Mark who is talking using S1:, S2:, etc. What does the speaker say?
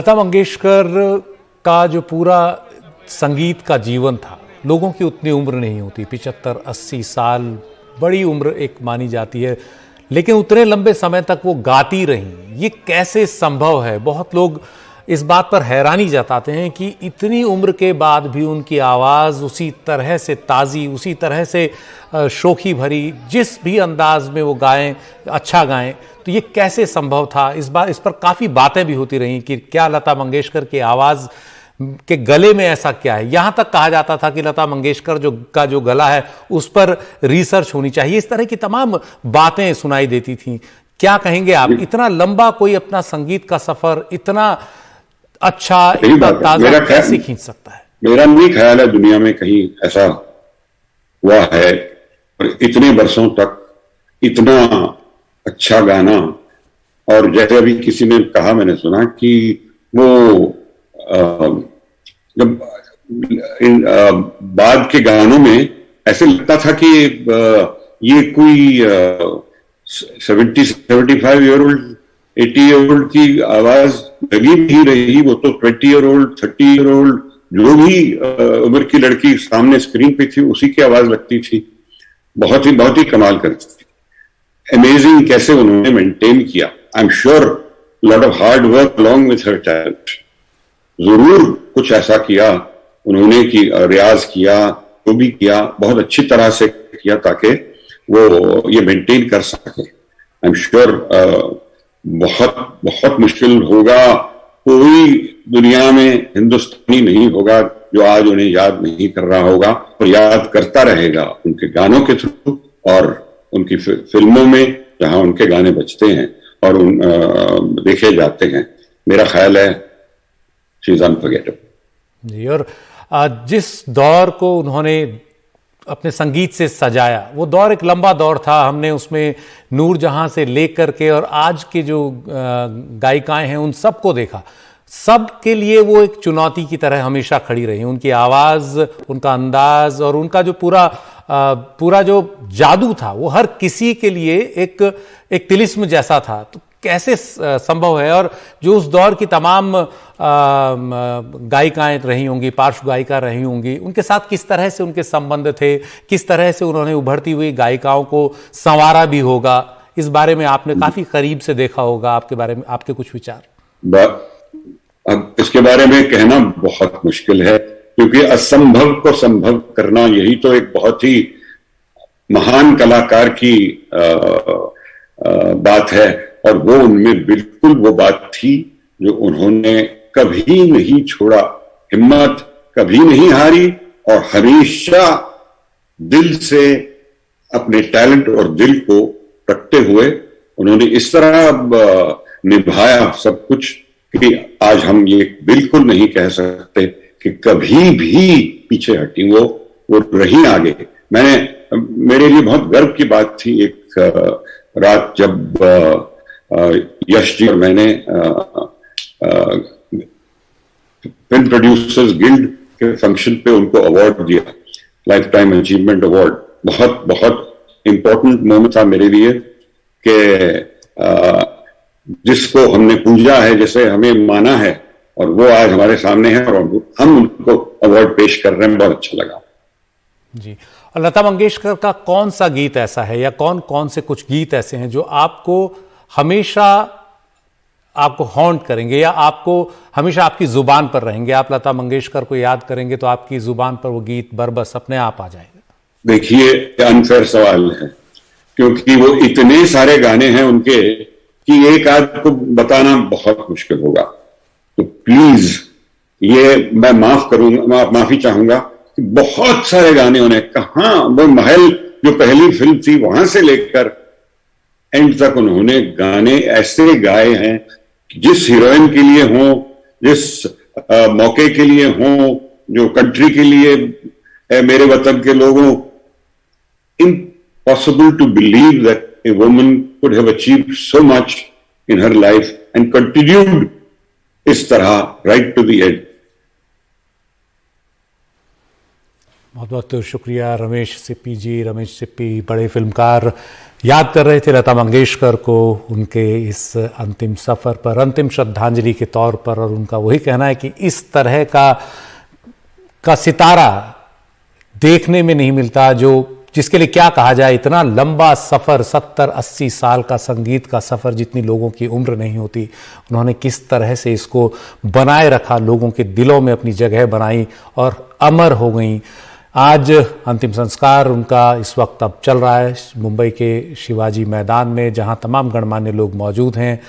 S1: लता मंगेशकर का जो पूरा संगीत का जीवन था, लोगों की उतनी उम्र नहीं होती, 75-80 साल बड़ी उम्र एक मानी जाती है, लेकिन उतने लंबे समय तक वो गाती रहीं। ये कैसे संभव है? बहुत लोग इस बात पर हैरानी जताते हैं कि इतनी उम्र के बाद भी उनकी आवाज़ उसी तरह से ताज़ी, उसी तरह से शोखी भरी, जिस भी अंदाज में वो गाएं, अच्छा गाएं, तो ये कैसे संभव था? इस पर काफ़ी बातें भी होती रहीं कि क्या लता मंगेशकर की आवाज़ के गले में ऐसा क्या है। यहाँ तक कहा जाता था कि लता मंगेशकर जो गला है उस पर रिसर्च होनी चाहिए। इस तरह की तमाम बातें सुनाई देती थीं। क्या कहेंगे आप? इतना लंबा कोई अपना संगीत का सफर इतना अच्छा, इतना ताजा कैसे खींच सकता है?
S2: मेरा नहीं ख्याल है दुनिया में कहीं ऐसा हुआ है और इतने वर्षों तक इतना अच्छा गाना। और जैसे अभी किसी ने कहा, मैंने सुना कि वो जब बाद के गानों में ऐसे लगता था कि ये कोई 70-75 ईयर ओल्ड 80 ईयर ओल्ड की आवाज लगी नहीं रही। वो तो 20 ईयर ओल्ड 30 ईयर ओल्ड जो भी उम्र की लड़की सामने स्क्रीन पे थी उसी की आवाज लगती थी। बहुत ही कमाल करती थी। अमेजिंग कैसे उन्होंने मेंटेन किया। I am sure lot of hard work along with her talent. जरूर कुछ ऐसा किया उन्होंने कि रियाज किया, जो भी किया बहुत अच्छी तरह से किया ताकि वो ये मेंटेन कर सके। आई एम श्योर बहुत मुश्किल होगा। कोई दुनिया में हिंदुस्तानी नहीं होगा जो आज उन्हें याद नहीं कर रहा होगा और याद करता रहेगा उनके गानों के थ्रू और उनकी फिल्मों में जहां उनके गाने बजते हैं और देखे जाते हैं। मेरा ख्याल है शी इज अनफॉरगेटेबल
S1: जी। और जिस दौर को उन्होंने अपने संगीत से सजाया, वो दौर एक लंबा दौर था। हमने उसमें नूरजहां से लेकर के और आज के जो गायिकाएं हैं उन सबको देखा। सब के लिए वो एक चुनौती की तरह हमेशा खड़ी रही। उनकी आवाज़, उनका अंदाज और उनका जो पूरा जो जादू था वो हर किसी के लिए एक तिलिस्म जैसा था। तो कैसे संभव है? और जो उस दौर की तमाम गायिकाएं रही होंगी, पार्श्व गायिका रही होंगी, उनके साथ किस तरह से उनके संबंध थे, किस तरह से उन्होंने उभरती हुई गायिकाओं को संवारा भी होगा, इस बारे में आपने काफी करीब से देखा होगा। आपके बारे में आपके कुछ विचार?
S2: अब इसके बारे में कहना बहुत मुश्किल है क्योंकि असंभव को संभव करना यही तो एक बहुत ही महान कलाकार की बात है। और वो उनमें बिल्कुल वो बात थी जो उन्होंने कभी नहीं छोड़ा, हिम्मत कभी नहीं हारी और हमेशा दिल से अपने टैलेंट और दिल को रखते हुए उन्होंने इस तरह निभाया सब कुछ कि आज हम ये बिल्कुल नहीं कह सकते कि कभी भी पीछे हटी। वो रही आगे। मेरे लिए बहुत गर्व की बात थी एक रात जब यश जी और मैंने फिल्म प्रोड्यूसर्स गिल्ड के फंक्शन पे उनको अवार्ड दिया, लाइफ टाइम अचीवमेंट अवार्ड। बहुत इंपॉर्टेंट मोमेंट था मेरे लिए कि जिसको हमने पूजा है, जैसे हमें माना है, और वो आज हमारे सामने है और हम उनको अवार्ड पेश कर रहे हैं। बहुत अच्छा लगा
S1: जी। और लता मंगेशकर का कौन सा गीत ऐसा है या कौन कौन से कुछ गीत ऐसे हैं जो आपको हमेशा आपको हॉन्ट करेंगे या आपको हमेशा आपकी जुबान पर रहेंगे? आप लता मंगेशकर को याद करेंगे तो आपकी जुबान पर वो गीत बरबस अपने आप आ जाएगा।
S2: देखिए, अनफेयर सवाल है क्योंकि वो इतने सारे गाने हैं उनके कि एक आध को बताना बहुत मुश्किल होगा। तो प्लीज ये मैं माफी चाहूंगा कि बहुत सारे गाने उन्हें कहां, वो महल जो पहली फिल्म थी वहां से लेकर एंड तक उन्होंने गाने ऐसे गाए हैं जिस हीरोइन के लिए हो, जिस मौके के लिए हो, जो कंट्री के लिए, मेरे वतन के लोगों। Impossible to believe that a woman could have achieved so much in her life and continued इस तरह right to the end.
S1: बहुत बहुत शुक्रिया रमेश सिप्पी जी। रमेश सिप्पी बड़े फिल्मकार याद कर रहे थे लता मंगेशकर को उनके इस अंतिम सफ़र पर, अंतिम श्रद्धांजलि के तौर पर, और उनका वही कहना है कि इस तरह का सितारा देखने में नहीं मिलता जो जिसके लिए क्या कहा जाए, इतना लंबा सफ़र 70-80 साल का संगीत का सफ़र, जितनी लोगों की उम्र नहीं होती, उन्होंने किस तरह से इसको बनाए रखा, लोगों के दिलों में अपनी जगह बनाई और अमर हो गई। आज अंतिम संस्कार उनका इस वक्त अब चल रहा है मुंबई के शिवाजी मैदान में, जहां तमाम गणमान्य लोग मौजूद हैं।